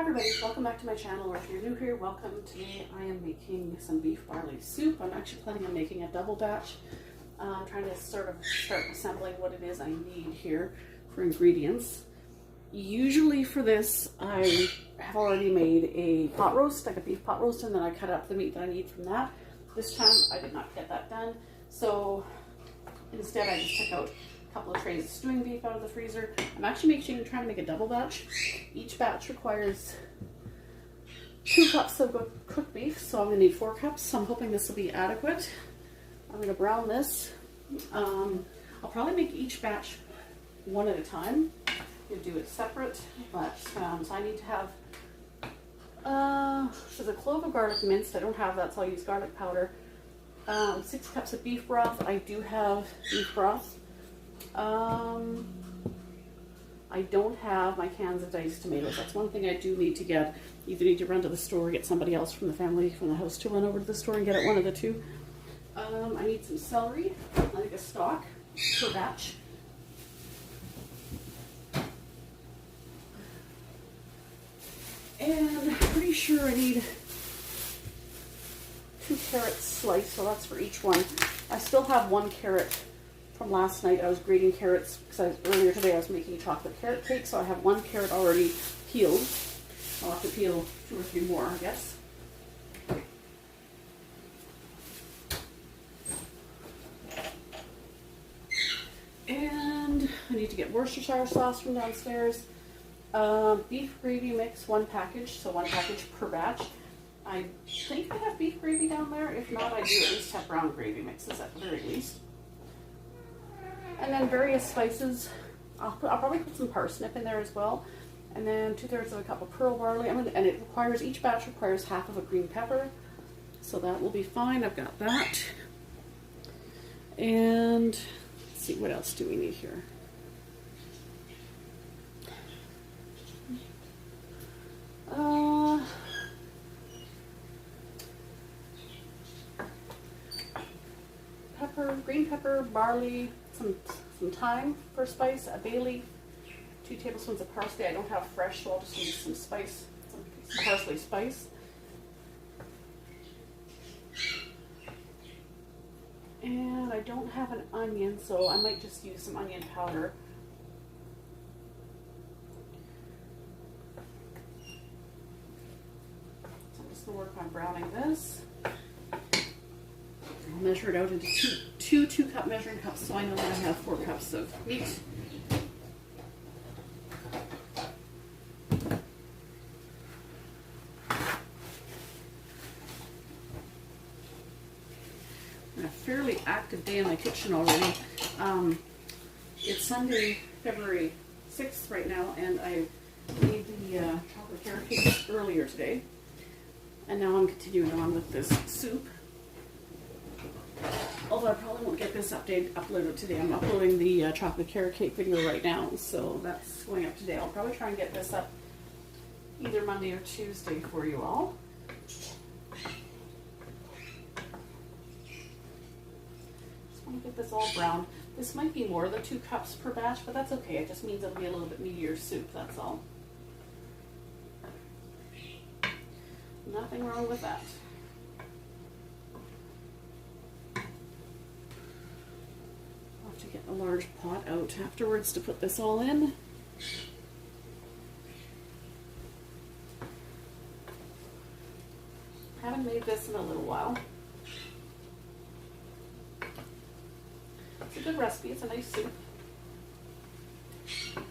everybody, welcome back to my channel, or if you're new here, welcome. Today I am making some beef barley soup. I'm actually planning on making a double batch. I'm trying to sort of start assembling what it is I need here for ingredients. Usually for this, I have already made a pot roast, like a beef pot roast, and then I cut up the meat that I need from that. This time I did not get that done, so instead I just took out a couple of trays of stewing beef out of the freezer. I'm actually trying to make a double batch. Each batch requires 2 cups of cooked beef, so I'm going to need 4 cups. So I'm hoping this will be adequate. I'm going to brown this. I'll probably make each batch one at a time. You do it separate, but so I need to have there's a clove of garlic minced. I don't have that, so I'll use garlic powder. 6 cups of beef broth. I do have beef broth. I don't have my cans of diced tomatoes. That's one thing I do need to get. Either need to run to the store or get somebody else from the family, from the house, to run over to the store and get it, one of the two. I need some celery, like a stalk per batch. And I'm pretty sure I need 2 carrots sliced, so that's for each one. I still have 1 carrot from last night. I was grating carrots because earlier today I was making chocolate carrot cake, so I have 1 carrot already peeled. I'll have to peel 2 or 3 more, I guess. And I need to get Worcestershire sauce from downstairs. Beef gravy mix, 1 package, so 1 package per batch. I think I have beef gravy down there. If not, I do at least have brown gravy mixes at the very least. And then various spices. I'll probably put some parsnip in there as well. And then 2/3 of a cup of pearl barley. And it requires, each batch requires half of a green pepper. So that will be fine. I've got that. And let's see, what else do we need here? Pepper, green pepper, barley, some thyme for spice, a bay leaf, 2 tablespoons of parsley. I don't have fresh, so I'll just use some spice, some parsley spice. And I don't have an onion, so I might just use some onion powder. So I'm just going to work on browning this. I'll measure it out into two 2-cup measuring cups, so I know that I have 4 cups of meat. A fairly active day in my kitchen already. It's Sunday, February 6th right now, and I made the chocolate carrot cake earlier today. And now I'm continuing on with this soup. Although I probably won't get this uploaded today. I'm uploading the chocolate carrot cake video right now, so that's going up today. I'll probably try and get this up either Monday or Tuesday for you all. Just want to get this all browned. This might be more than 2 cups per batch, but that's okay. It just means it'll be a little bit meatier soup, that's all. Nothing wrong with that. To get a large pot out afterwards to put this all in. Haven't made this in a little while. It's a good recipe. It's a nice soup,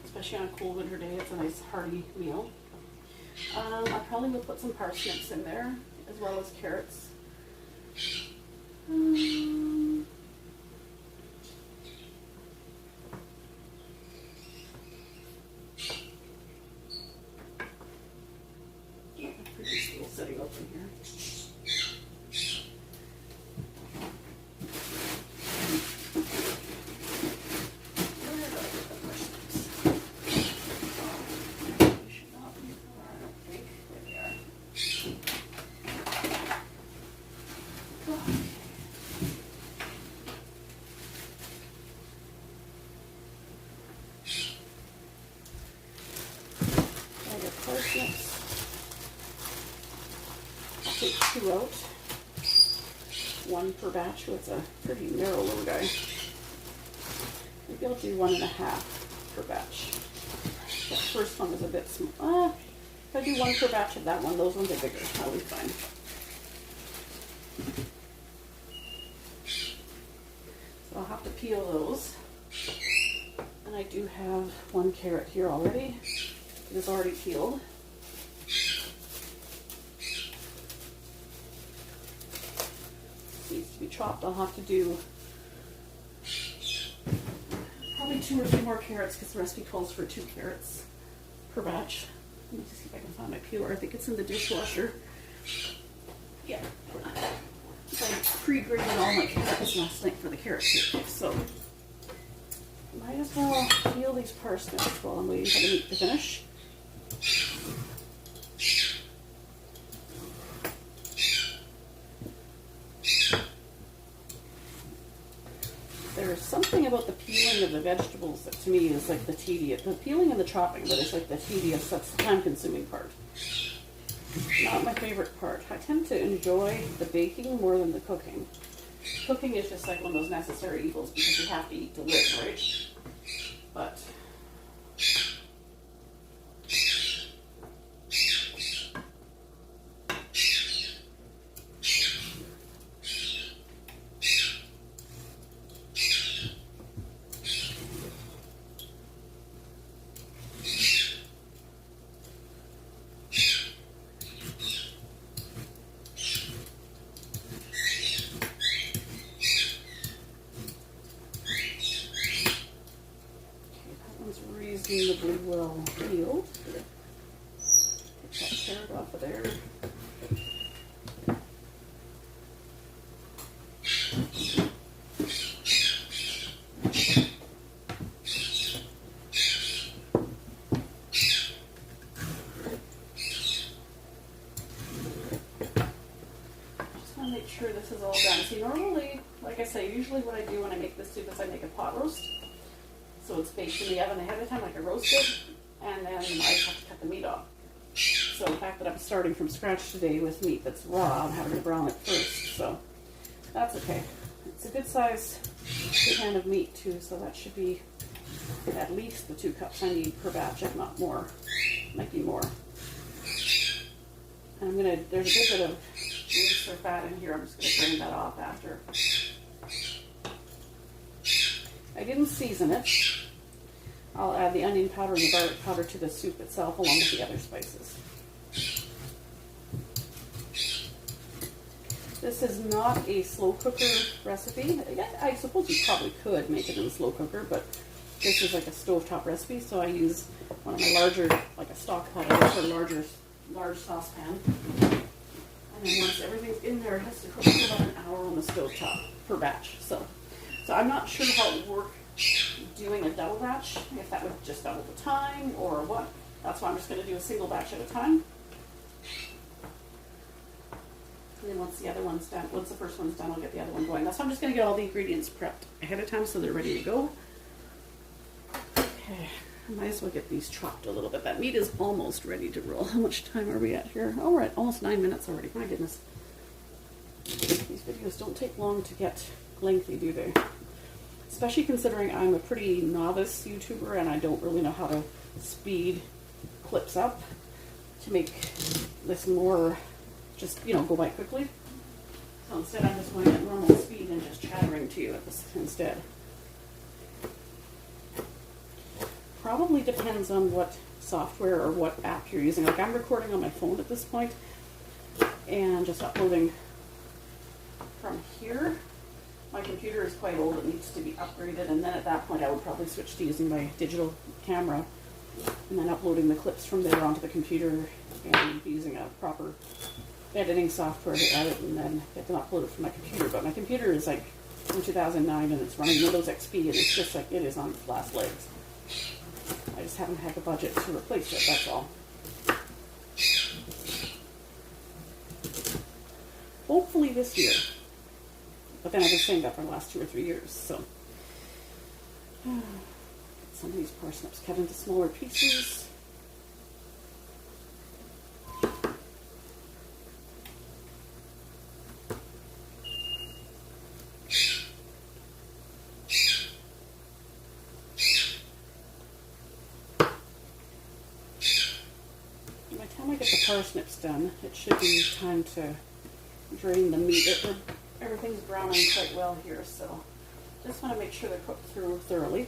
especially on a cold winter day. It's a nice hearty meal. I probably will put some parsnips in there as well as carrots. Sitting open here. Parsnips. take 2 out. 1 per batch. Oh, it's a pretty narrow little guy. Maybe I'll do 1.5 per batch. That first one is a bit small. If I do 1 per batch of that one, those ones are bigger. That'll be fine. So I'll have to peel those. And I do have 1 carrot here already. It is already peeled. Needs to be chopped. I'll have to do probably 2 or 3 more carrots because the recipe calls for 2 carrots per batch. Let me just see if I can find my peeler. I think it's in the dishwasher. Yeah. I pre-grated all my carrots last night for the carrot soup, so might as well peel these parsnips while I'm waiting for the meat to finish. There's something about the peeling of the vegetables that to me is like the tedious, the peeling and the chopping, but it's like the tedious, that's the time-consuming part. Not my favorite part. I tend to enjoy the baking more than the cooking. Cooking is just like one of those necessary evils because you have to eat to live, right? But reasonably well peeled. Take that carrot off of there. Just want to make sure this is all done. See, normally, like I say, usually what I do when I make this soup is I make a pot roast. So it's baked in the oven ahead of time like I roasted, and then I just have to cut the meat off. So the fact that I'm starting from scratch today with meat that's raw, I'm having to brown it first, so that's okay. It's a good size pan of meat too, so that should be at least the 2 cups I need per batch, if not more. Might be more. And there's a bit of grease or fat in here, I'm just gonna drain that off after. I didn't season it. I'll add the onion powder and the garlic powder to the soup itself along with the other spices. This is not a slow cooker recipe. I suppose you probably could make it in a slow cooker, but this is like a stovetop recipe, so I use one of my larger, like a stock pot or large saucepan. And then once everything's in there, it has to cook for about an hour on the stovetop per batch. So I'm not sure how it would work doing a double batch, if that would just double the time or what. That's why I'm just going to do a single batch at a time. And then once the other one's done, once the first one's done, I'll get the other one going. That's why I'm just going to get all the ingredients prepped ahead of time so they're ready to go. Okay, I might as well get these chopped a little bit. That meat is almost ready to roll. How much time are we at here? Oh, we're at almost 9 minutes already. My goodness. These videos don't take long to get lengthy, do they? Especially considering I'm a pretty novice YouTuber and I don't really know how to speed clips up to make this more just, go by quickly. So instead I'm just going at normal speed and just chattering to you instead. Probably depends on what software or what app you're using. Like I'm recording on my phone at this point and just uploading from here. My computer is quite old, it needs to be upgraded, and then at that point I would probably switch to using my digital camera and then uploading the clips from there onto the computer and using a proper editing software to edit and then get them uploaded from my computer. But my computer is like from 2009 and it's running Windows XP and it's just like it is on its last legs. I just haven't had the budget to replace it, that's all. Hopefully this year. But then I've been saying that for the last 2 or 3 years, so. Get some of these parsnips cut into smaller pieces. time I get the parsnips done, it should be time to drain the meat. Everything's browning quite well here, so just want to make sure they're cooked through thoroughly.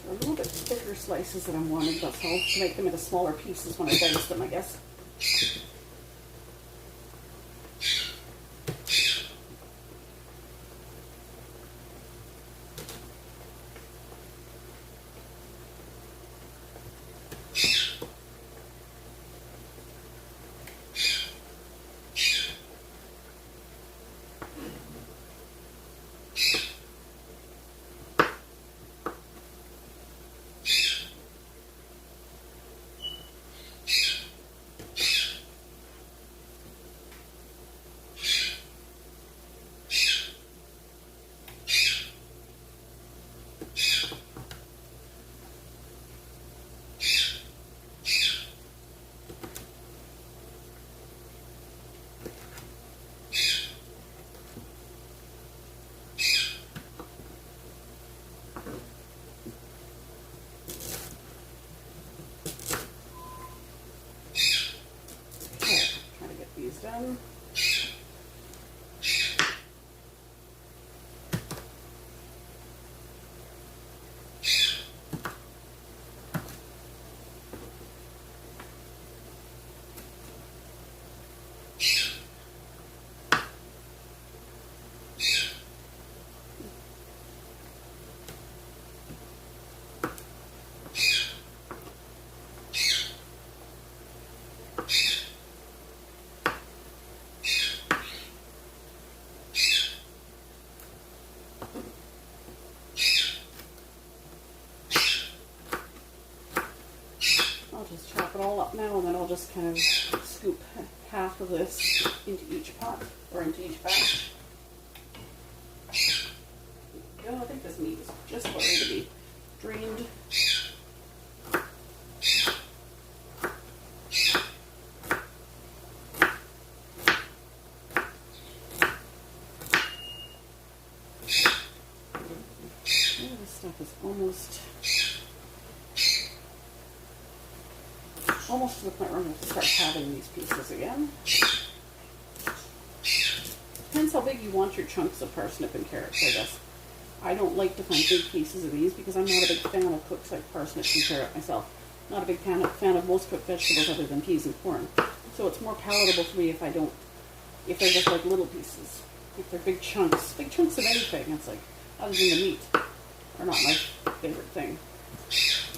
A little bit thicker slices that I'm wanting, but I'll make them into smaller pieces when I dice them, I guess. Done. I'll just chop it all up now, and then I'll just kind of scoop half of this into each pot, or into each batch. I think this meat is just about ready to be drained. This stuff is almost to the point where I'm going to start having these pieces again. Depends how big you want your chunks of parsnip and carrots, I guess. I don't like to find big pieces of these because I'm not a big fan of cooked like parsnips and carrot myself. Not a big fan of most cooked vegetables other than peas and corn. So it's more palatable for me if they're just like little pieces. If they're big chunks of anything, it's like, other than the meat, are not my favorite thing.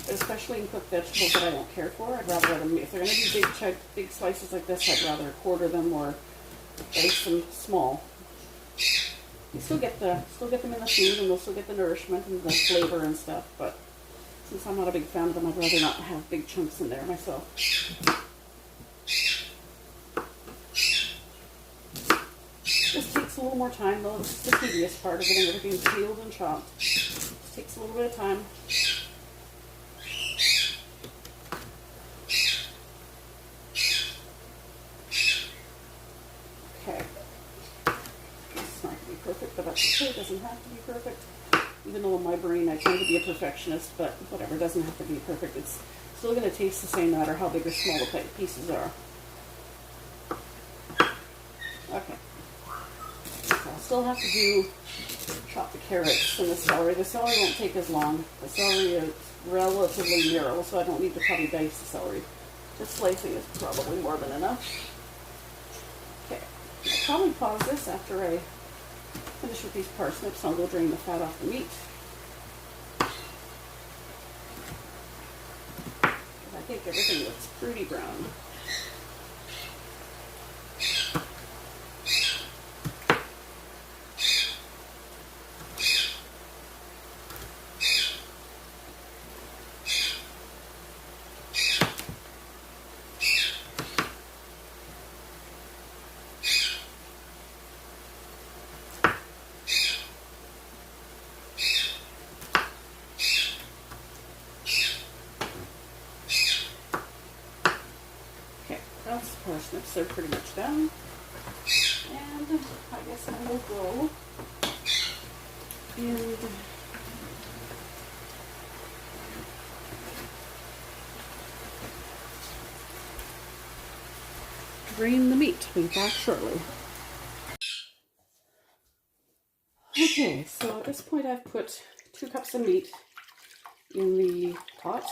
Especially in cooked vegetables that I don't care for. I'd rather them, if they're going to be big slices like this, I'd rather quarter them or dice them small. You still get them in the food, and they'll still get the nourishment and the flavor and stuff, but since I'm not a big fan of them, I'd rather not have big chunks in there myself. This takes a little more time though. This is the tedious part of getting everything peeled and chopped. This takes a little bit of time. Okay. It's not going to be perfect, but that's okay. It doesn't have to be perfect. Even though in my brain I tend to be a perfectionist, but whatever, it doesn't have to be perfect. It's still going to taste the same no matter how big or small the pieces are. Okay. So I'll still have to chop the carrots and the celery. The celery won't take as long. The celery is relatively narrow, so I don't need to probably dice the celery. Just slicing is probably more than enough. Okay. I'll probably pause this after I finish with these parsnips. I'll go drain the fat off the meat. I think everything looks pretty brown. cups are pretty much done. And I guess I will go and drain the meat. Be back shortly. Okay, so at this point I've put 2 cups of meat in the pot.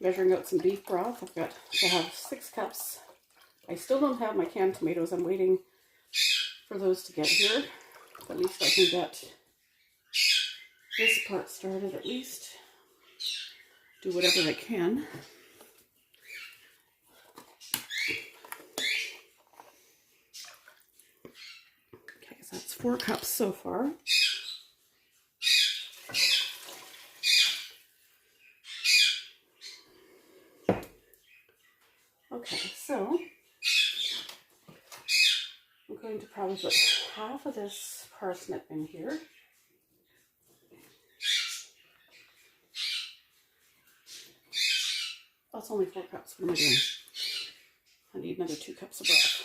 Measuring out some beef broth. I have 6 cups. I still don't have my canned tomatoes. I'm waiting for those to get here. At least I can get this part started at least. Do whatever I can. Okay, so that's 4 cups so far. Okay, so I'm going to probably put half of this parsnip in here. That's only 4 cups. What am I doing? I need another 2 cups of broth.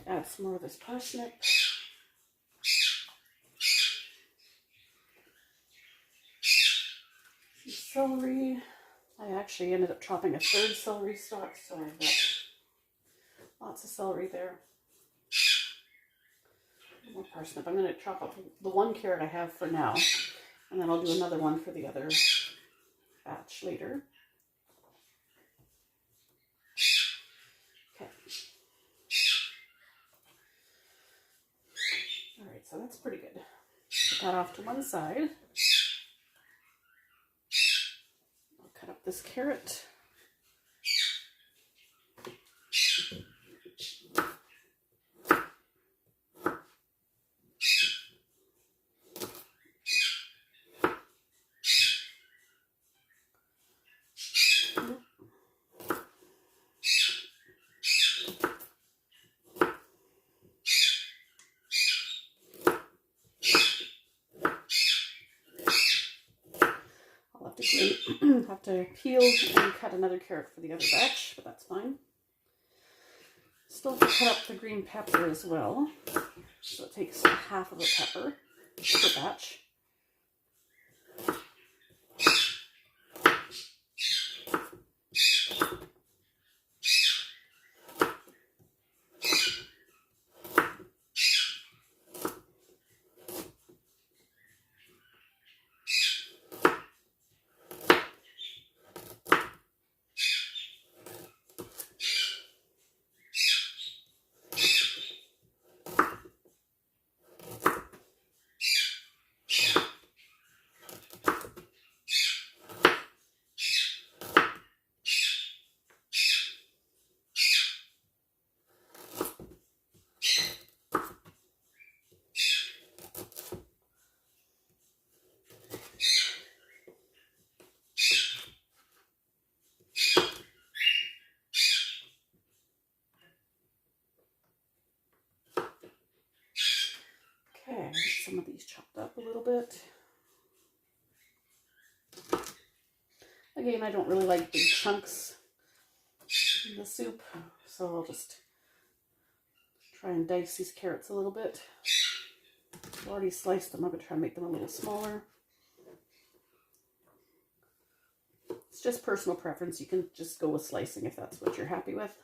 Add some more of this parsnip. Some celery. I actually ended up chopping a 3rd celery stalk, so I've got lots of celery there. More parsnip. I'm going to chop up the 1 carrot I have for now, and then I'll do another one for the other batch later. Okay. Alright, so that's pretty good. Put that off to one side. I'll cut up this carrot. Have to peel and cut another carrot for the other batch, but that's fine. Still have to cut up the green pepper as well. So it takes half of a pepper per batch. Okay, some of these chopped up a little bit. Again, I don't really like big chunks in the soup, so I'll just try and dice these carrots a little bit. I've already sliced them. I'm going to try and make them a little smaller. It's just personal preference. You can just go with slicing if that's what you're happy with.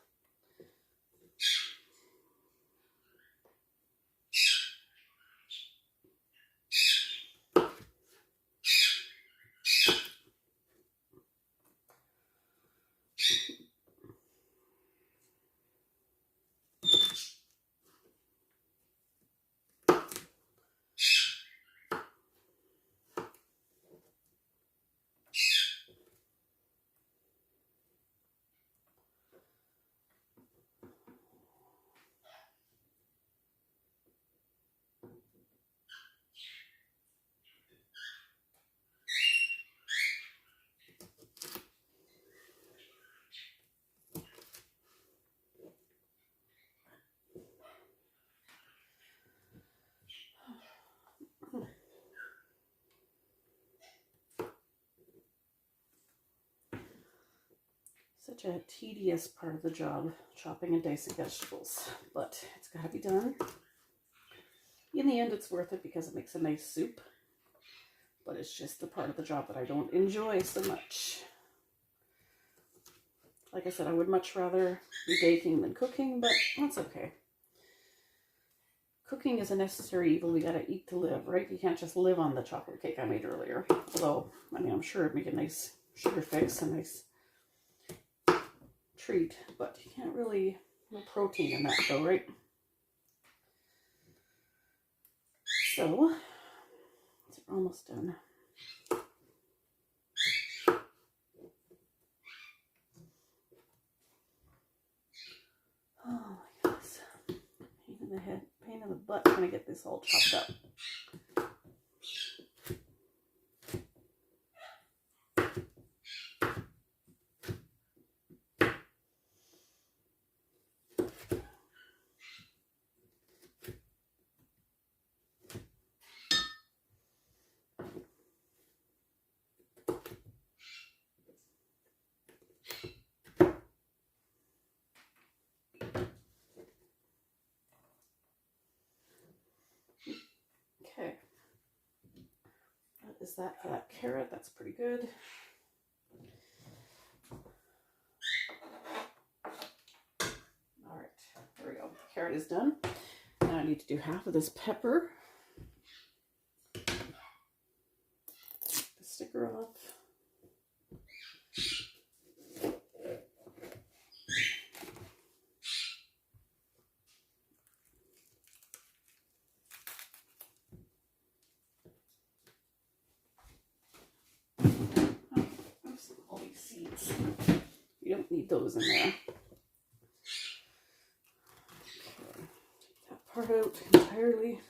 Such a tedious part of the job, chopping and dicing vegetables, but it's got to be done. In the end, it's worth it because it makes a nice soup, but it's just the part of the job that I don't enjoy so much. Like I said, I would much rather be baking than cooking, but that's okay. Cooking is a necessary evil. We gotta eat to live, right? You can't just live on the chocolate cake I made earlier. Although, I mean, I'm sure it'd make a nice sugar fix, a nice treat, but you can't really, no protein in that though, right? So, it's almost done. Oh my goodness. Pain in the head, pain in the butt trying to get this all chopped up. Okay. What is that for that carrot? That's pretty good. All right, there we go. The carrot is done. Now I need to do half of this pepper. The sticker off. All these seeds. You don't need those in there. Okay. Take that part out entirely.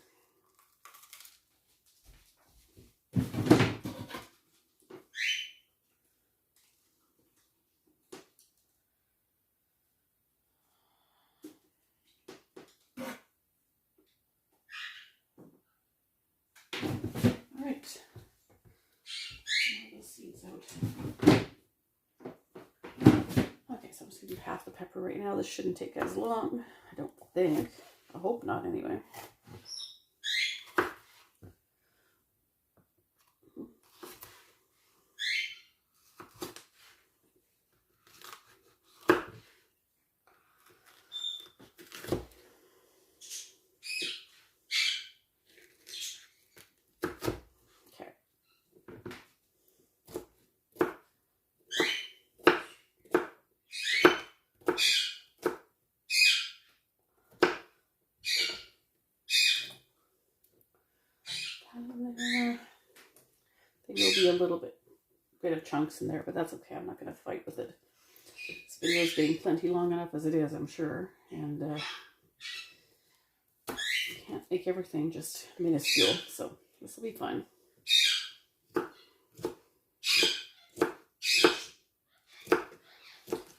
All right. All those seeds out. Okay, so I'm just gonna do half the pepper right now. This shouldn't take as long, I don't think. I hope not, anyway. I think there'll be a little bit of chunks in there, but that's okay. I'm not going to fight with it. This video is getting plenty long enough as it is, I'm sure. And can't make everything just minuscule, so this will be fine.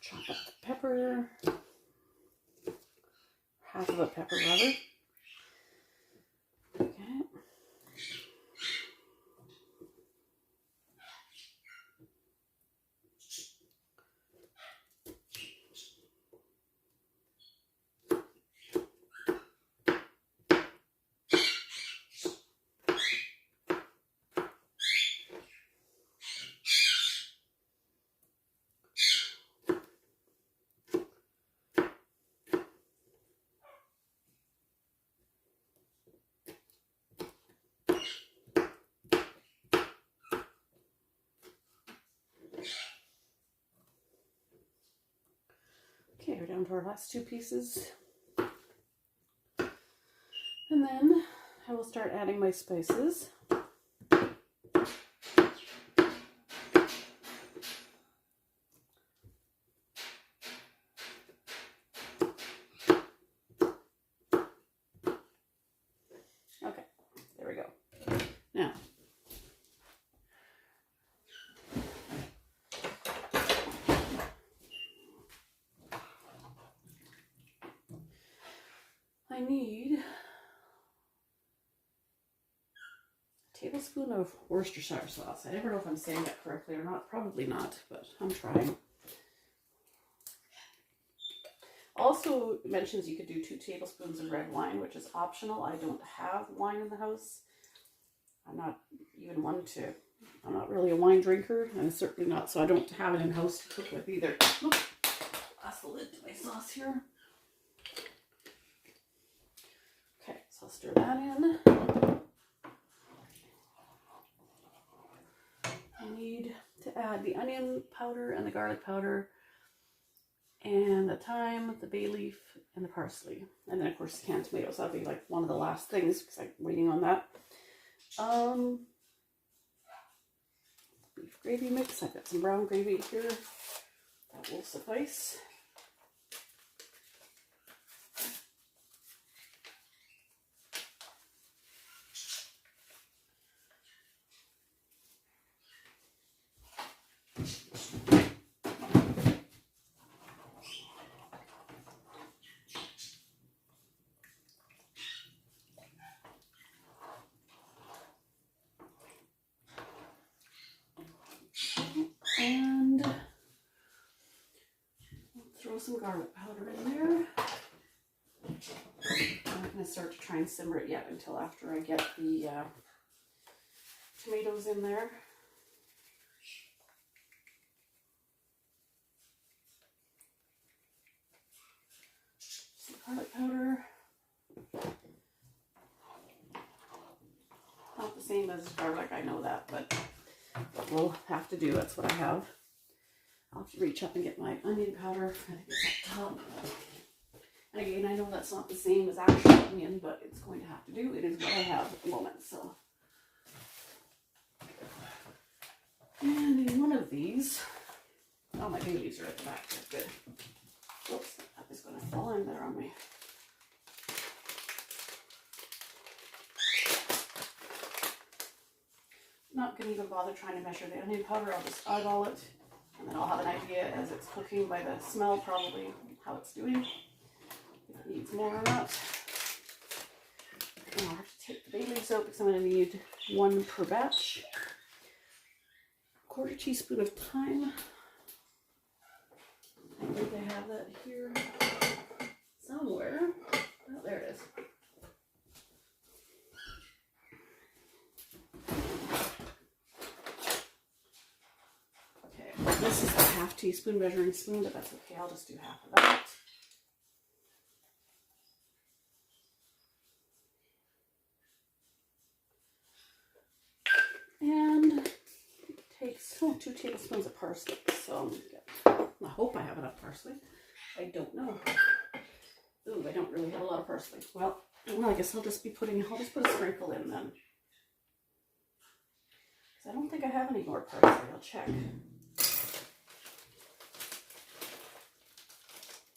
Chop up the pepper. Half of a pepper, rather. Okay. Okay, we're down to our last two pieces. And then I will start adding my spices. Okay, there we go. Now, I need a tablespoon of Worcestershire sauce. I never know if I'm saying that correctly or not. Probably not, but I'm trying. Also it mentions you could do 2 tablespoons of red wine, which is optional. I don't have wine in the house. I'm not even I'm not really a wine drinker, and certainly not, so I don't have it in house to cook with either. Oops, that's the lid to my sauce here. Okay, so I'll stir that in. I need to add the onion powder and the garlic powder and the thyme, the bay leaf, and the parsley. And then of course canned tomatoes. That'll be like one of the last things because I'm waiting on that. Beef gravy mix. I've got some brown gravy here. That will suffice. And throw some garlic powder in there. I'm not going to start to try and simmer it yet until after I get the tomatoes in there. Some garlic powder. Not the same as garlic, I know that, but we'll have to do. That's what I have. I'll have to reach up and get my onion powder. I think it's up top. And again, I know that's not the same as actual onion, but it's going to have to do. It is what I have at the moment. So, and in one of these, oh, my bay leaves are at the back. That's good. Whoops, that is going to fall in there on me. Not going to even bother trying to measure the onion powder. I'll just eyeball it, and then I'll have an idea as it's cooking by the smell probably how it's doing, if it needs more or not. And I'll have to take the bay leaves out because I'm going to need 1 per batch. 1/4 teaspoon of thyme. I think I have that here somewhere. Oh, there it is. This is a 1/2 teaspoon measuring spoon, but that's okay. I'll just do half of that. And it takes 2 tablespoons of parsley. So I hope I have enough parsley. I don't know. Ooh, I don't really have a lot of parsley. Well, I guess I'll just put a sprinkle in then. Because I don't think I have any more parsley. I'll check.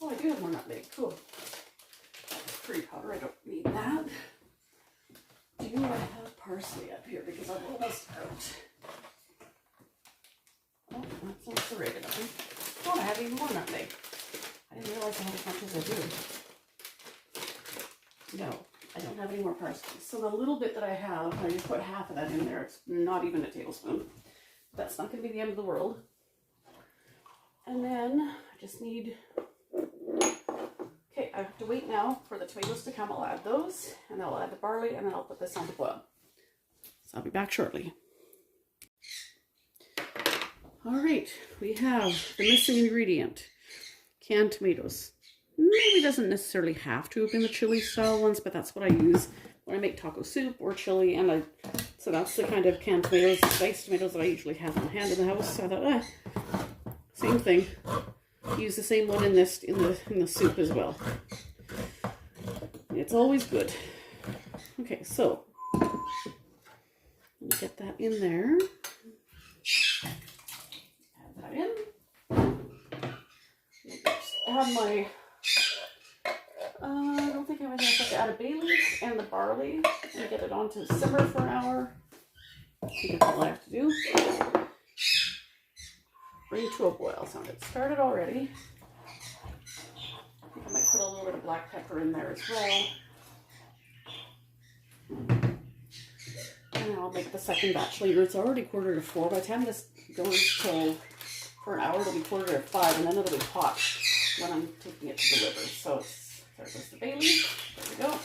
Oh, I do have more nutmeg. Cool. That's curry powder. I don't need that. Do I have parsley up here? Because I'm almost out. Oh, that's not serrated. Oh, I have even more nutmeg. I didn't realize I had as much as I do. No, I don't have any more parsley. So the little bit that I have, I just put half of that in there. It's not even a tablespoon. That's not going to be the end of the world. And then I just need... Okay, I have to wait now for the tomatoes to come. I'll add those, and then I'll add the barley, and then I'll put this on the boil. So I'll be back shortly. All right, we have the missing ingredient, canned tomatoes. Maybe doesn't necessarily have to have been the chili style ones, but that's what I use when I make taco soup or chili, and so that's the kind of canned tomatoes, diced tomatoes that I usually have on hand in the house. So I thought, same thing. Use the same one in the soup as well. It's always good. Okay, so let me get that in there. Add that in. Add my. I don't think I'm going to have to add a bay leaf and the barley and get it on to simmer for an hour. I think that's all I have to do. Bring to a boil. So it started already. I think I might put a little bit of black pepper in there as well. And I'll make the second batch later. It's already 3:45. By the time this goes for an hour, it'll be 4:45, and then it'll be hot. when I'm taking it to deliver. So there goes the Bailey. There we go.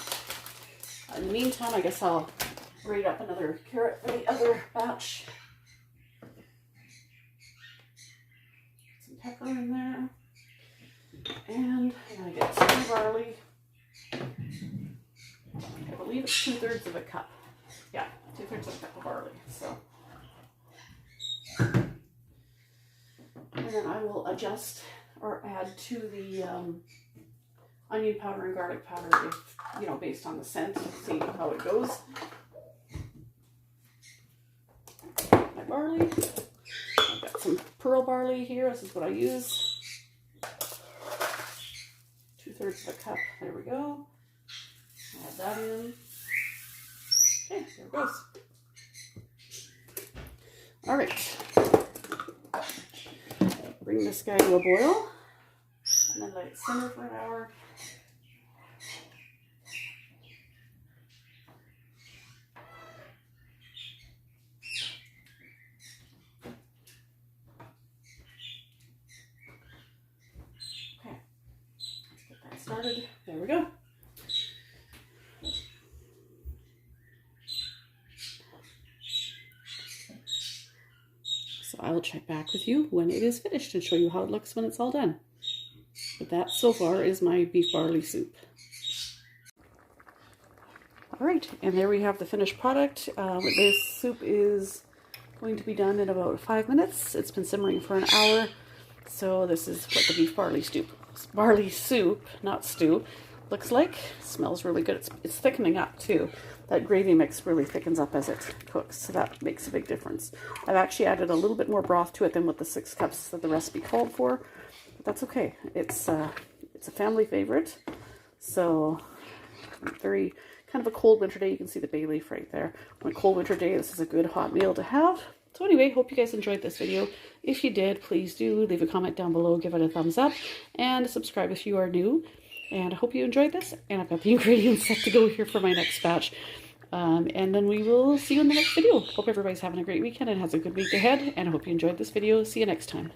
In the meantime, I guess I'll grate up another carrot for the other batch. Some pepper in there. And I'm going to get some barley. I believe it's 2/3 of a cup. Yeah, 2/3 of a cup of barley. So, and then I will adjust or add to the onion powder and garlic powder, if you know, based on the scent. See how it goes. My barley. I've got some pearl barley here. This is what I use. 2/3 of a cup. There we go. Add that in. Okay, there it goes. All right. Bring this guy to a boil, and then let it simmer for an hour. Okay, let's get that started. There we go. So I will check back with you when it is finished and show you how it looks when it's all done. But that so far is my beef barley soup. All right, and there we have the finished product. This soup is going to be done in about 5 minutes. It's been simmering for an hour. So this is what the beef barley soup, not stew, looks like. Smells really good. It's thickening up too. That gravy mix really thickens up as it cooks, so that makes a big difference. I've actually added a little bit more broth to it than what the 6 cups that the recipe called for, but that's okay. It's a family favorite, so very kind of a cold winter day. You can see the bay leaf right there. On a cold winter day, this is a good hot meal to have. So anyway, hope you guys enjoyed this video. If you did, please do leave a comment down below, give it a thumbs up, and subscribe if you are new. And I hope you enjoyed this, and I've got the ingredients set to go here for my next batch. And then we will see you in the next video. Hope everybody's having a great weekend and has a good week ahead, and I hope you enjoyed this video. See you next time.